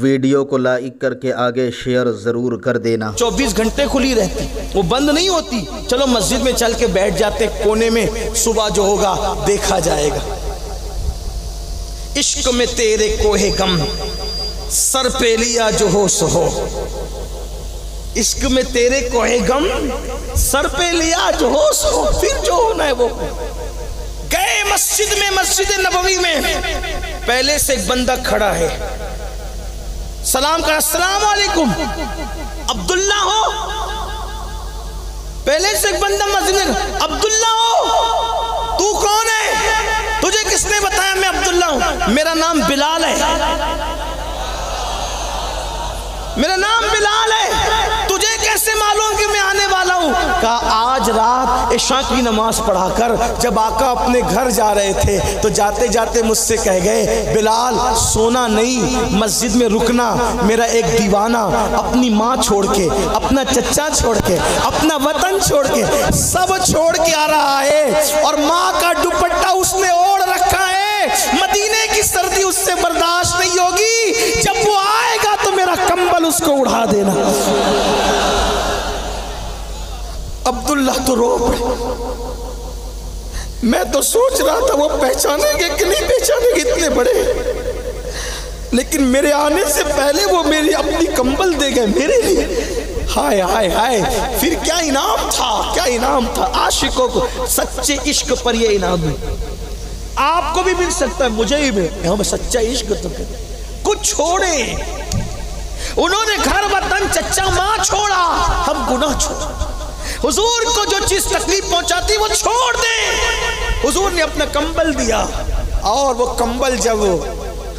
Video को like करके आगे शेयर ज़रूर कर देना। 24 घंटे खुली रहती, वो बंद नहीं होती। चलो मस्जिद में चल के बैठ जाते कोने में, सुबह जो होगा देखा जाएगा। इश्क में तेरे कोहे गम सर पे लिया जो हो सो हो। इश्क में तेरे कोहे गम सर पे लिया जो हो सो हो। फिर जो होना है वो। गए मस्जिद में, मस्जिद नबवी में, पहले से एक बंदा खड़ा है, सलाम का, अस्सलाम वालेकुम, अब्दुल्ला हो? पहले से एक बंदा मस्जिद में, अब्दुल्ला हो? तू कौन है? तुझे किसने बताया मैं अब्दुल्ला हूं? मेरा नाम बिलाल है, मेरा नाम बिलाल है। तुझे कैसे मालूम कि मैं आने वाला हूं? कहा आज रात इशा की नमाज पढ़ाकर जब आका अपने घर जा रहे थे तो जाते जाते मुझसे कह गए, बिलाल सोना नहीं, मस्जिद में रुकना। मेरा एक दीवाना अपनी माँ छोड़ के, अपना चचा छोड़ के, अपना वतन छोड़ के, सब छोड़ के आ रहा है और माँ का दुपट्टा उसने ओढ़ रखा है। मदीने की सर्दी उससे बर्दाश्त नहीं होगी। जब वो आएगा तो मेरा कंबल उसको उड़ा देना। अब्दुल्ला तो रो पड़े। मैं तो सोच रहा था वो पहचानेंगे कि नहीं पहचानेंगे, इतने बड़े, लेकिन मेरे आने से पहले वो मेरी अपनी कंबल दे गए मेरे लिए। हाय हाय हाय, फिर क्या इनाम था, क्या इनाम था। आशिकों को सच्चे इश्क पर ये इनाम है। आपको भी मिल सकता है, मुझे ही मिले। हम सच्चा इश्क तो कुछ छोड़े, उन्होंने घर वतन चचा माँ छोड़ा, हम गुनाह छोड़ा। हुजूर को जो चीज तकलीफ पहुंचाती वो छोड़ दे। हुजूर ने अपना कंबल दिया और वो कंबल जब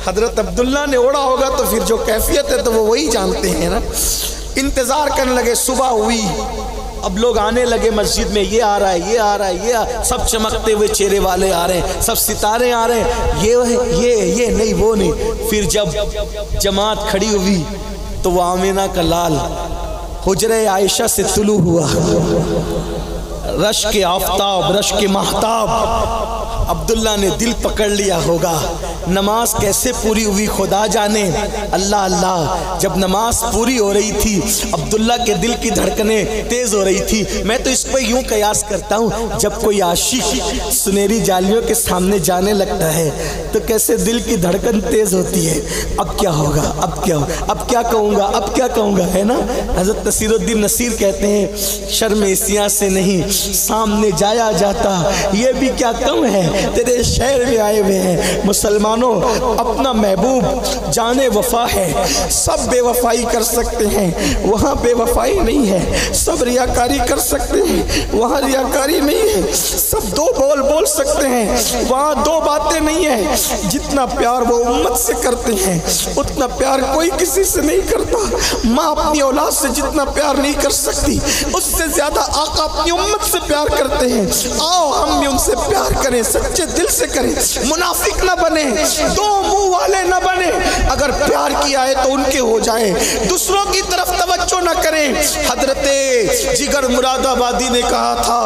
हजरत अब्दुल्ला ने ओढ़ा होगा तो फिर जो कैफियत है तो वो वही जानते हैं ना। इंतजार करने लगे, सुबह हुई, अब लोग आने लगे मस्जिद में, ये आ रहा है, ये आ रहा है, ये सब चमकते हुए चेहरे वाले आ रहे हैं, सब सितारे आ रहे हैं, ये नहीं वो नहीं। फिर जब जमात खड़ी हुई तो वो आमिना का लाल हुजरे आयशा से तुलू हुआ। रश के आफताब, रश के महताब। अब्दुल्ला ने दिल पकड़ लिया होगा। नमाज कैसे पूरी हुई खुदा जाने। अल्लाह अल्लाह, जब नमाज पूरी हो रही थी अब्दुल्ला के दिल की धड़कनें तेज हो रही थी। मैं तो इस पर यूं कयास करता हूँ, जब कोई आशिक सुनहरी जालियों के सामने जाने लगता है तो कैसे दिल की धड़कन तेज होती है। अब क्या होगा, अब क्या होगा, अब क्या कहूँगा, अब क्या कहूँगा, है ना। हज़रत नसीरुद्दीन नसीर कहते हैं, शर्म इसिया से नहीं सामने जाया जाता, ये भी क्या कम है तेरे शहर में आए हुए हैं। मुसलमानों, अपना महबूब जाने वफा है। सब बेवफाई कर सकते हैं, वहाँ बेवफाई नहीं है। सब रियाकारी कर सकते हैं, वहाँ रियाकारी नहीं है। सब दो बोल बोल सकते हैं, वहाँ दो बातें नहीं है। जितना प्यार वो उम्मत से करते हैं उतना प्यार कोई किसी से नहीं करता। माँ अपनी औलाद से जितना प्यार नहीं कर सकती उससे ज्यादा आका अपनी उम्मत से प्यार करते हैं। आओ हम भी उनसे प्यार करें, सच्चे दिल से करें, मुनाफिक ना बने, दो मुंह वाले ना बने। अगर प्यार किया है तो उनके हो जाए, दूसरों की तरफ तवज्जो ना करें। हजरते जिगर मुरादाबादी ने कहा था,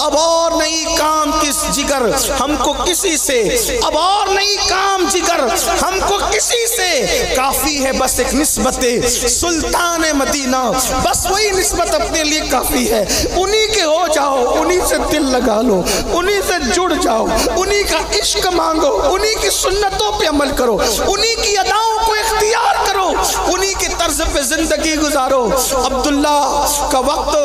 अब और नहीं काम किस जिगर हमको किसी से, अब और नहीं काम जिगर हमको किसी से, काफी है बस एक निस्बते सुल्तान मदीना, बस वही निस्बत अपने लिए काफी है। उन्हीं के हो जाओ, उन्हीं से दिल लगा लो, उन्हीं से जुड़ जाओ, उन्हीं का इश्क मांगो, उन्हीं की सुन्नतों पे अमल करो, उन्हीं की अदाओं को इख्तियार करो, उन्हीं के तर्ज पे जिंदगी गुजारो। अब्दुल्ला का वक्त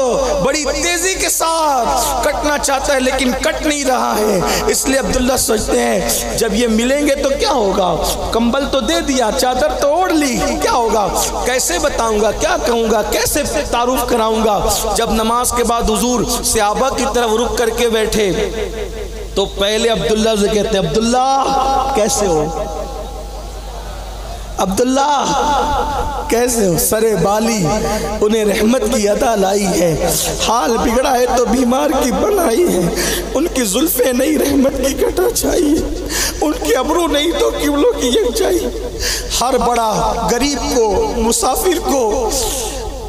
बड़ी तेजी के साथ कटना चाहता है लेकिन कट नहीं रहा है। इसलिए अब्दुल्ला सोचते हैं जब ये मिलेंगे तो क्या होगा। कंबल तो दे दिया, चादर तो ओढ़ ली, क्या होगा, कैसे बताऊंगा, क्या कहूंगा, कैसे तारुफ कराऊंगा। जब नमाज के बाद हुजूर सहाबा की तरफ रुक करके बैठे तो पहले अब्दुल्ला से कहते हैं, अब्दुल्ला कैसे हो, अब्दुल्ला कैसे हो। सरे बाली उन्हें रहमत की अदा लाई है, हाल बिगड़ा है तो बीमार की बनाई है। उनकी जुल्फे नहीं रहमत की कटा चाहिए, उनकी अबरू नहीं तो किबलों की यकजाई। हर बड़ा गरीब को, मुसाफिर को,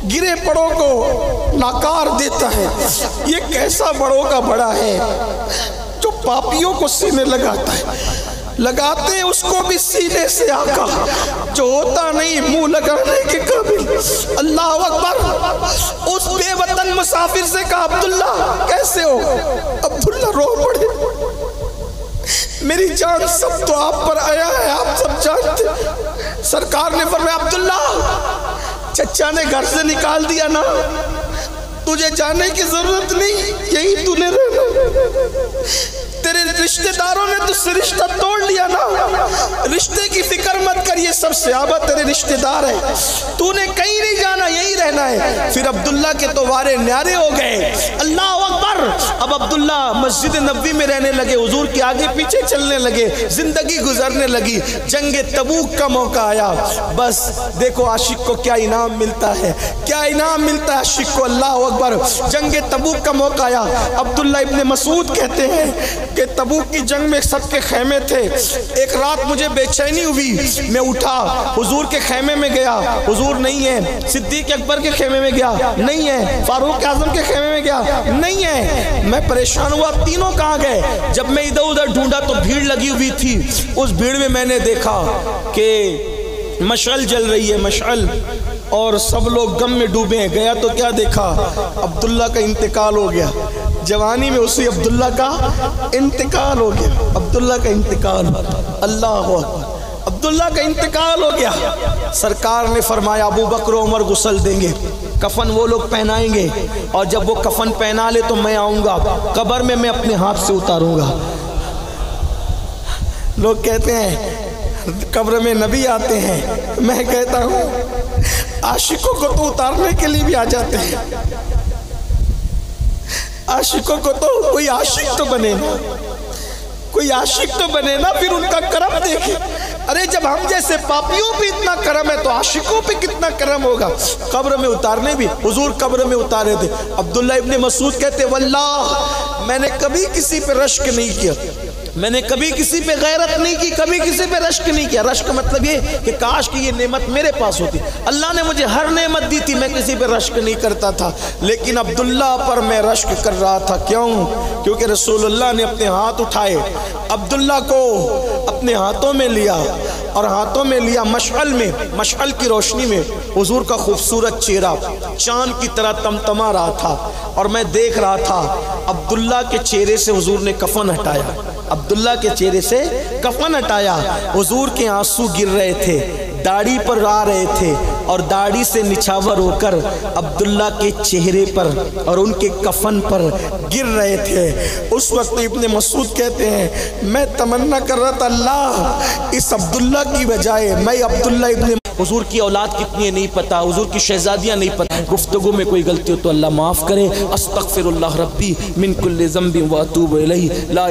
गिरे पड़ों को नाकार देता है। ये कैसा बड़ों का बड़ा है जो पापियों को सीने लगाता है। लगाते हैं उसको भी सीने से आका, जो होता नहीं मुंह लगाने के काबिल। अल्लाह अकबर। उस बेवतन मुसाफिर से कहा, अब्दुल्ला कैसे हो? अब्दुल्ला रो पड़े, मेरी जान सब तो आप पर आया है, आप सब जानते। सरकार ने फरमाया, अब्दुल्ला चचा ने घर से निकाल दिया ना, तुझे जाने की जरूरत नहीं, यही तूने रहना। तेरे रिश्तेदारों ने तुझसे रिश्ता तोड़ लिया ना, रिश्ते की फिक्र मत कर, ये सब सहाबा तेरे रिश्तेदार है, तूने कहीं नहीं जाना, यही रहना है। फिर अब्दुल्ला के तो वारे न्यारे हो गए। अल्लाह अकबर। अब अब्दुल्ला मस्जिद नबवी में रहने लगे, हुजूर के आगे पीछे चलने लगे, जिंदगी गुजरने लगी। जंगे तबूक का मौका आया, बस देखो आशिक को क्या इनाम मिलता है, क्या इनाम मिलता है आशिक को। अल्लाह अकबर। जंगे तबूक का मौका आया। अब्दुल्ला इब्ने मसूद कहते हैं कि तबूक की जंग में सबके खेमे थे। एक रात मुझे बेचैनी हुई, मैं उठा, हुजूर के खेमे में गया, हुजूर नहीं है। सिद्दीक अकबर के खेमे में गया, नहीं है। फारूक आजम के खेमे में गया, नहीं है। मैं परेशान हुआ, तीनों कहाँ गए? जब मैं इधर उधर ढूंढा तो भीड़ लगी हुई थी। उस भीड़ में मैंने देखा कि मशअल जल रही है, मशअल, और सब लोग गम में डूबे हैं। गया तो क्या देखा, अब्दुल्ला का इंतकाल हो गया। जवानी में उसी अब्दुल्ला का इंतकाल हो गया, अब्दुल्ला का इंतकाल। अल्लाह अकबर। अब्दुल्ला का इंतकाल हो गया। सरकार ने फरमाया, अबू बकर उमर गुस्ल देंगे, कफन वो लोग पहनाएंगे, और जब वो कफन पहना ले तो मैं आऊँगा, कब्र में मैं अपने हाथ से उतारूँगा। लोग कहते हैं कब्र में नबी आते हैं, मैं कहता हूँ आशिकों को तो उतारने के लिए भी आ जाते हैं। आशिकों को तो कोई आशिक तो बने ना, कोई आशिक तो बने ना, फिर उनका करम देखे। अरे जब हम जैसे पापियों पे इतना करम है तो आशिकों पे कितना करम होगा। कब्र में उतारने भी, हुजूर कब्र में उतारे थे। अब्दुल्ला इब्ने मसूद कहते, वल्लाह मैंने कभी किसी पे रश्क नहीं किया, मैंने कभी किसी पे गैरत नहीं की, कभी किसी पे रश्क नहीं किया। रश्क मतलब ये कि काश की ये नेमत मेरे पास होती। अल्लाह ने मुझे हर नेमत दी थी, मैं किसी पे रश्क नहीं करता था, लेकिन अब्दुल्ला पर मैं रश्क कर रहा था। क्यों? क्योंकि रसूलुल्लाह ने अपने हाथ उठाए, अब्दुल्ला को अपने हाथों में लिया, और हाथों में लिया मशअल में, मशअल की रोशनी में हुजूर का खूबसूरत चेहरा चांद की तरह तमतमा रहा था, और मैं देख रहा था अब्दुल्ला के चेहरे से हुजूर ने कफन हटाया, अब्दुल्ला के चेहरे से कफन हटाया। हुजूर के आंसू गिर रहे थे, दाढ़ी पर आ रहे थे, और दाढ़ी से निछावर होकर अब्दुल्ला के चेहरे पर और उनके कफन पर गिर रहे थे। उस वक्त इब्ने मसूद कहते हैं, मैं तमन्ना कर रहा था, अल्लाह इस अब्दुल्ला की बजाय मैं अब्दुल्ला इब्ने, हुजूर की औलाद कितनी है नहीं पता, हुजूर की शहजादियाँ नहीं पता, गुफ्तगू में कोई गलती हो तो अल्लाह माफ़ करे। अस्तगफिरुल्लाह रब्बी मिन कुल्लि ज़ंबिन व अतूबु इलैहि। ला